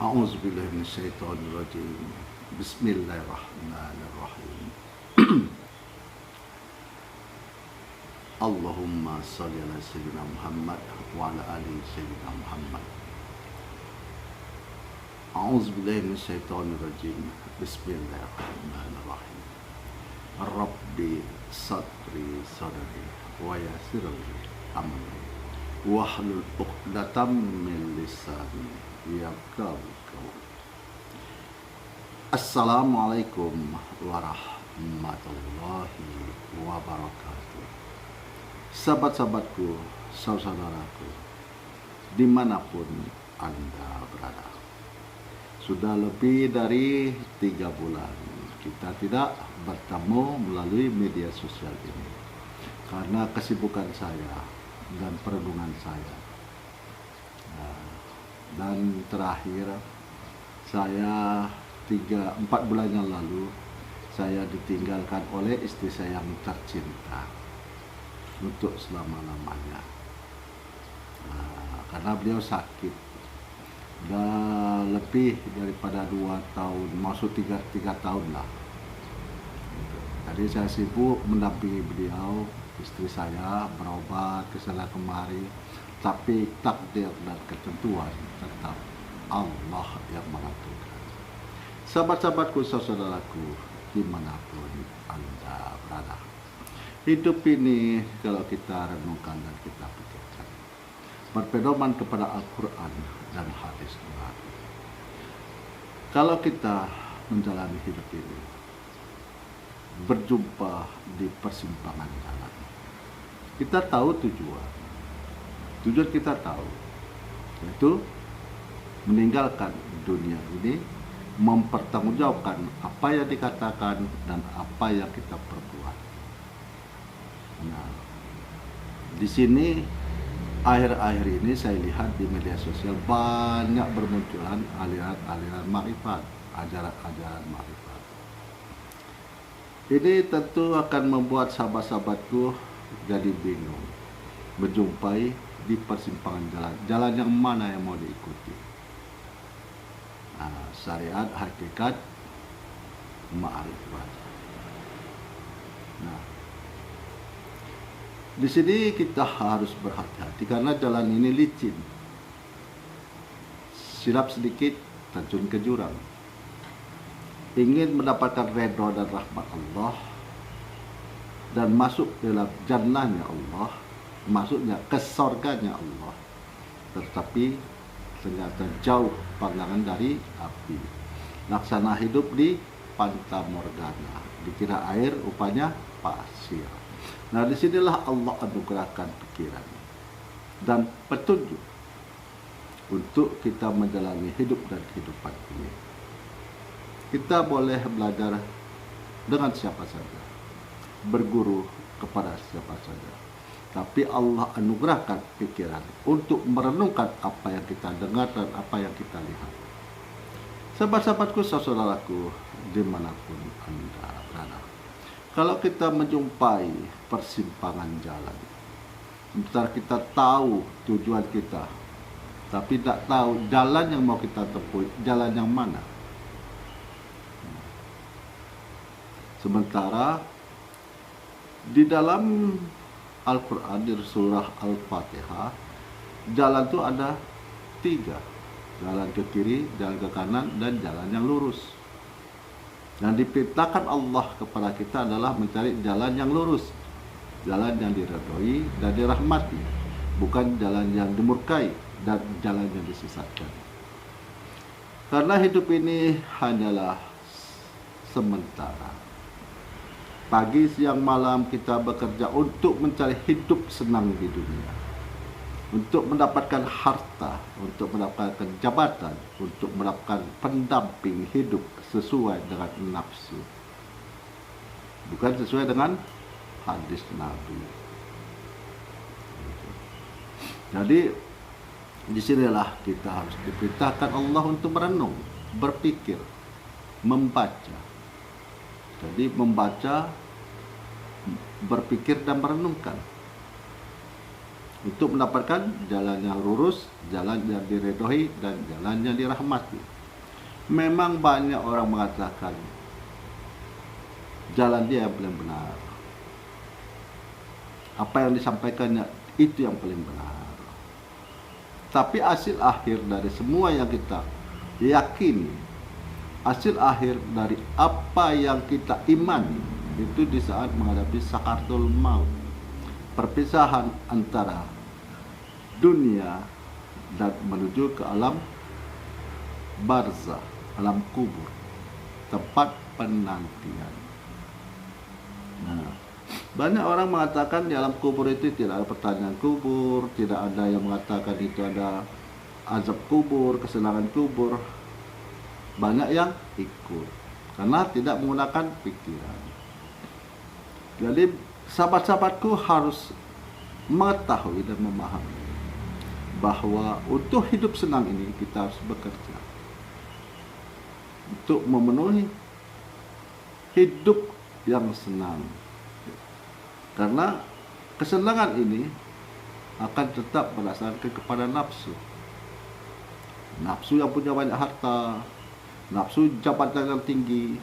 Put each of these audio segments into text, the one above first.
A'udzubillahi minasyaitonirrajim. Bismillahirrahmanirrahim. Allahumma shalli ala sayyidina Muhammad wa ala ali sayyidina Muhammad. A'udzubillahi minasyaitonirrajim. Bismillahirrahmanirrahim. Rabbi sadri sadri wa yassirli amri wahlul 'uqdatam min lisani yafqahu qawli. Assalamualaikum warahmatullahi wabarakatuh. Sahabat-sahabatku, saudaraku, dimanapun Anda berada. Sudah lebih dari 3 bulan kita tidak bertemu melalui media sosial ini karena kesibukan saya dan perenungan saya. Dan terakhir saya 4 bulan yang lalu saya ditinggalkan oleh istri saya yang tercinta untuk selama-lamanya, karena beliau sakit. Dan lebih daripada 2 tahun, maksud 3 tahun lah. Jadi saya sibuk mendampingi beliau, istri saya berobat ke sana kemari, tapi takdir dan ketentuan tetap Allah yang menentukan. Sahabat-sahabatku, saudaraku, dimanapun Anda berada. Hidup ini kalau kita renungkan dan kita pikirkan, berpedoman kepada Al-Quran dan hadis Nabi. Kalau kita menjalani hidup ini, berjumpa di persimpangan jalan, kita tahu tujuan kita tahu, yaitu meninggalkan dunia ini, mempertanggungjawabkan apa yang dikatakan dan apa yang kita perbuat. Nah, di sini akhir-akhir ini saya lihat di media sosial banyak bermunculan aliran-aliran ma'rifat, ajaran-ajaran ma'rifat. Ini tentu akan membuat sahabat-sahabatku jadi bingung, menjumpai di persimpangan jalan yang mana yang mau diikuti. Syariat, hakikat, ma'rifat. Nah, di sini kita harus berhati-hati karena jalan ini licin. Silap sedikit terjun ke jurang. Ingin mendapatkan redha dan rahmat Allah dan masuk dalam jannahnya Allah, maksudnya ke surganya Allah, tetapi ternyata jauh panggangan dari api. Laksana hidup di fata morgana, dikira air, rupanya pasir. Nah, disinilah Allah anugerahkan pikiran dan petunjuk untuk kita menjalani hidup dan kehidupan ini. Kita boleh belajar dengan siapa saja, berguru kepada siapa saja, tapi Allah anugerahkan pikiran untuk merenungkan apa yang kita dengar dan apa yang kita lihat. Sahabat-sahabatku, saudaraku, dimanapun Anda berada. Kalau kita menjumpai persimpangan jalan, sementara kita tahu tujuan kita, tapi tidak tahu jalan yang mau kita tempuh, jalan yang mana. Sementara di dalam Al-Quran, di surah Al-Fatihah, jalan itu ada 3. Jalan ke kiri, jalan ke kanan, dan jalan yang lurus. Dan diperintahkan Allah kepada kita adalah mencari jalan yang lurus, jalan yang diridhoi dan dirahmati, bukan jalan yang dimurkai dan jalan yang disesatkan. Karena hidup ini hanyalah sementara. Pagi, siang, malam kita bekerja untuk mencari hidup senang di dunia, untuk mendapatkan harta, untuk mendapatkan jabatan, untuk mendapatkan pendamping hidup sesuai dengan nafsu, bukan sesuai dengan hadis Nabi. Jadi disinilah kita harus diperintahkan Allah untuk merenung, berpikir, membaca. Jadi membaca, berpikir dan merenungkan. untuk mendapatkan jalan yang lurus, jalan yang diredoi, dan jalan yang dirahmati. Memang banyak orang mengatakan jalan dia yang paling benar, apa yang disampaikannya itu yang paling benar. Tapi hasil akhir dari semua yang kita yakini, hasil akhir dari apa yang kita imani, itu di saat menghadapi sakaratul maut, perpisahan antara dunia dan menuju ke alam barzah, alam kubur, tempat penantian. Nah, banyak orang mengatakan di alam kubur itu tidak ada pertanyaan kubur, tidak ada yang mengatakan itu ada azab kubur, kesenangan kubur. Banyak yang ikut karena tidak menggunakan pikiran. Jadi sahabat-sahabatku harus mengetahui dan memahami bahwa untuk hidup senang ini kita harus bekerja untuk memenuhi hidup yang senang. Karena kesenangan ini akan tetap berdasarkan kepada nafsu. Nafsu yang punya banyak harta, nafsu jabatan yang tinggi,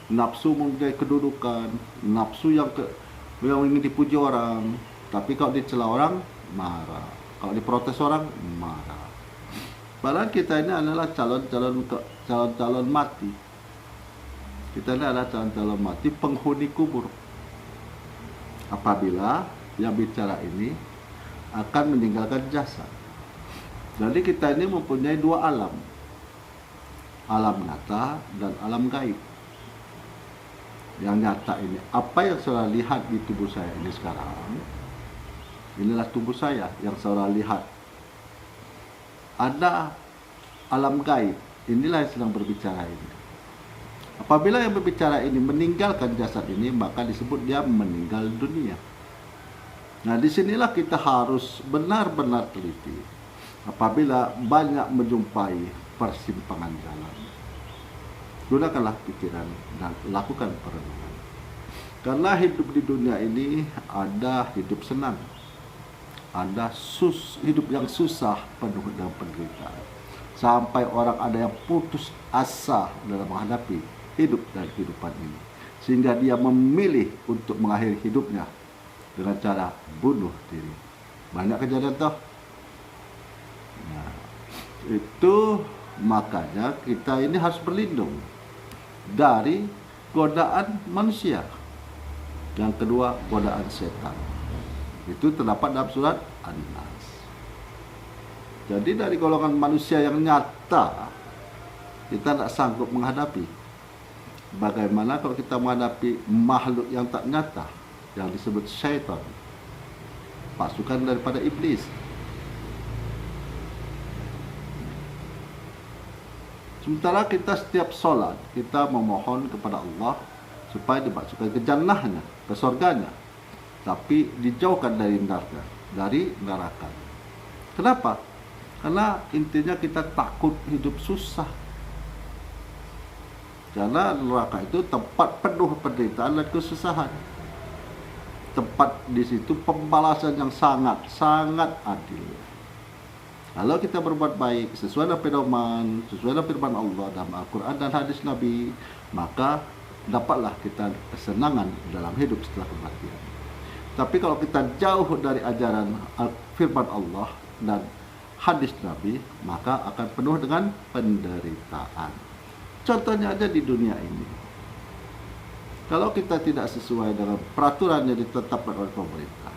nafsu mempunyai kedudukan, nafsu yang ingin dipuji orang. Tapi kalau dicela orang, marah. Kalau diprotes orang, marah. Padahal kita ini adalah calon-calon mati. Kita ini adalah calon-calon mati, penghuni kubur. Apabila yang bicara ini akan meninggalkan jasad. Jadi kita ini mempunyai dua alam, alam nyata dan alam gaib. Yang nyata ini, apa yang saudara lihat di tubuh saya ini sekarang, inilah tubuh saya yang saudara lihat. Ada alam gaib, inilah yang sedang berbicara ini. Apabila yang berbicara ini meninggalkan jasad ini, maka disebut dia meninggal dunia. Nah, disinilah kita harus benar-benar teliti. Apabila banyak menjumpai persimpangan jalan, gunakanlah pikiran dan lakukan perenungan. Karena hidup di dunia ini ada hidup senang, ada hidup yang susah penuh dengan penderitaan. Sampai orang ada yang putus asa dalam menghadapi hidup dan kehidupan ini, sehingga dia memilih untuk mengakhiri hidupnya dengan cara bunuh diri. Banyak kejadian toh. Nah, itu makanya kita ini harus berlindung dari godaan manusia. Yang kedua, godaan setan. Itu terdapat dalam surat An-Nas. Jadi dari golongan manusia yang nyata, kita tidak sanggup menghadapi. Bagaimana kalau kita menghadapi makhluk yang tak nyata, yang disebut syaitan, pasukan daripada iblis. Sementara kita setiap sholat, kita memohon kepada Allah supaya dimasukkan ke jannahnya, ke surganya, tapi dijauhkan dari neraka. Kenapa? Karena intinya kita takut hidup susah. Karena neraka itu tempat penuh penderitaan dan kesusahan. Tempat di situ pembalasan yang sangat adil. Kalau kita berbuat baik sesuai dengan pedoman, sesuai dengan firman Allah dalam Al-Quran dan hadis Nabi, maka dapatlah kita kesenangan dalam hidup setelah kematian. Tapi kalau kita jauh dari ajaran firman Allah dan hadis Nabi, maka akan penuh dengan penderitaan. Contohnya aja di dunia ini. Kalau kita tidak sesuai dengan peraturan yang ditetapkan oleh pemerintah,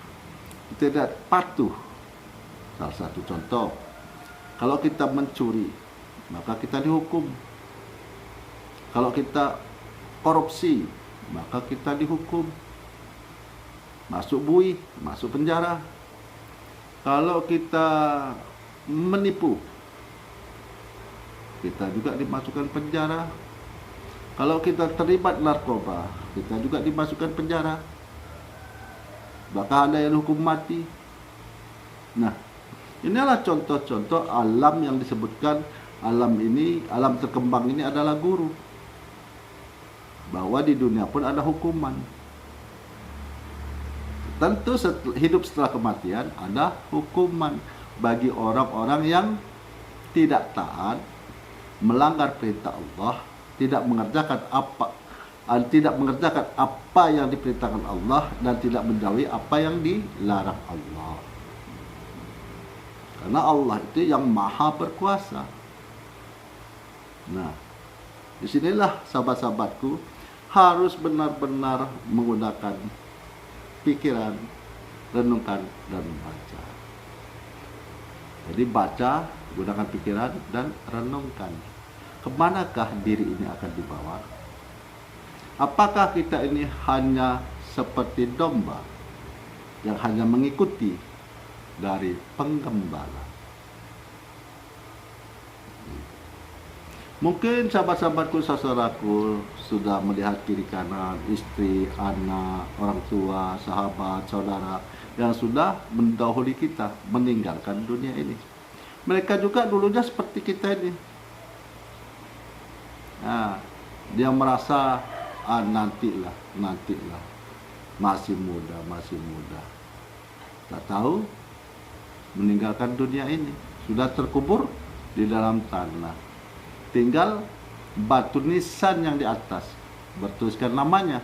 tidak patuh. Salah satu contoh, kalau kita mencuri, maka kita dihukum. Kalau kita korupsi, maka kita dihukum. Masuk bui, masuk penjara. Kalau kita menipu, kita juga dimasukkan penjara. Kalau kita terlibat narkoba, kita juga dimasukkan penjara. Bahkan ada yang hukum mati. Nah, inilah contoh-contoh alam yang disebutkan alam ini, alam terkembang ini adalah guru. Bahwa di dunia pun ada hukuman. Tentu hidup setelah kematian ada hukuman bagi orang-orang yang tidak taat, melanggar perintah Allah, tidak mengerjakan apa yang diperintahkan Allah dan tidak menjauhi apa yang dilarang Allah. Karena Allah itu yang maha berkuasa. Nah, disinilah sahabat-sahabatku harus benar-benar menggunakan pikiran, renungkan, dan membaca. Jadi baca, gunakan pikiran, dan renungkan. Kemanakah diri ini akan dibawa? Apakah kita ini hanya seperti domba yang hanya mengikuti dari penggembala? Mungkin sahabat-sahabatku, saudaraku sudah melihat kiri kanan, istri, anak, orang tua, sahabat, saudara yang sudah mendahului kita meninggalkan dunia ini. Mereka juga dulunya seperti kita ini. Nah, dia merasa nantilah, masih muda. Tak tahu meninggalkan dunia ini, sudah terkubur di dalam tanah. Tinggal batu nisan yang di atas bertuliskan namanya.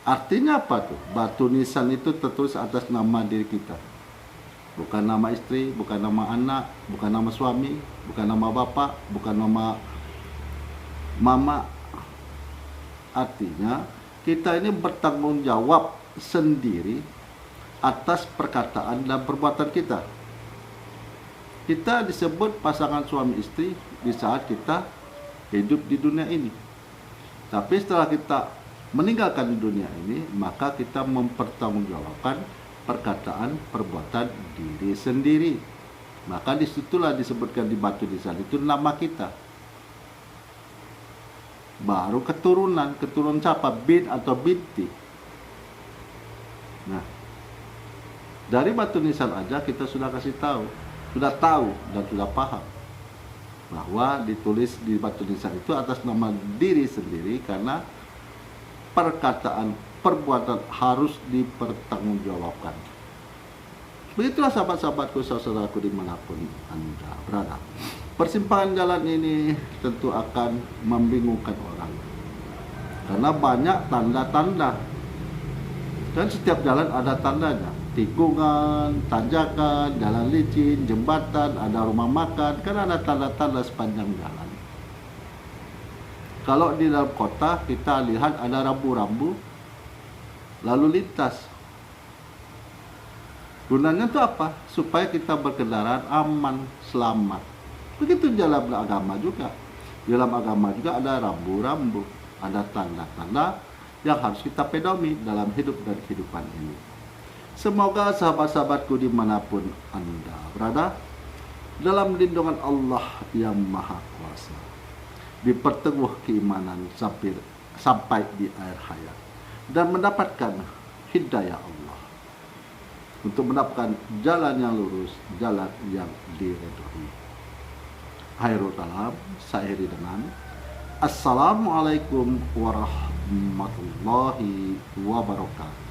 Artinya apa tuh? Batu nisan itu tertulis atas nama diri kita. Bukan nama istri, bukan nama anak, bukan nama suami, bukan nama bapak, bukan nama mama. Artinya kita ini bertanggung jawab sendiri atas perkataan dan perbuatan kita. Kita disebut pasangan suami istri di saat kita hidup di dunia ini. Tapi setelah kita meninggalkan dunia ini, maka kita mempertanggungjawabkan perkataan perbuatan diri sendiri. Maka disitulah disebutkan di batu nisan itu nama kita. Baru keturunan siapa? Bin atau binti. Nah, dari batu nisan aja kita sudah kasih tahu, sudah tahu dan sudah paham bahwa ditulis di batu nisan itu atas nama diri sendiri karena perkataan perbuatan harus dipertanggungjawabkan. Begitulah sahabat-sahabatku, saudaraku dimanapun Anda berada. Persimpangan jalan ini tentu akan membingungkan orang karena banyak tanda-tanda, dan setiap jalan ada tandanya. Tikungan, tanjakan, jalan licin, jembatan, ada rumah makan, kan ada tanda-tanda sepanjang jalan. Kalau di dalam kota kita lihat ada rambu-rambu lalu lintas. Gunanya itu apa? Supaya kita berkendaraan aman, selamat. Begitu dalam agama juga. Dalam agama juga ada rambu-rambu, ada tanda-tanda yang harus kita pedomi dalam hidup dan kehidupan ini. Semoga sahabat-sahabatku dimanapun Anda berada, dalam lindungan Allah yang Maha Kuasa, diperteguh keimanan sampai di akhir hayat, dan mendapatkan hidayah Allah untuk mendapatkan jalan yang lurus, jalan yang diridhoi. Khairul kalam, saya akhiri dengan Assalamualaikum warahmatullahi wabarakatuh.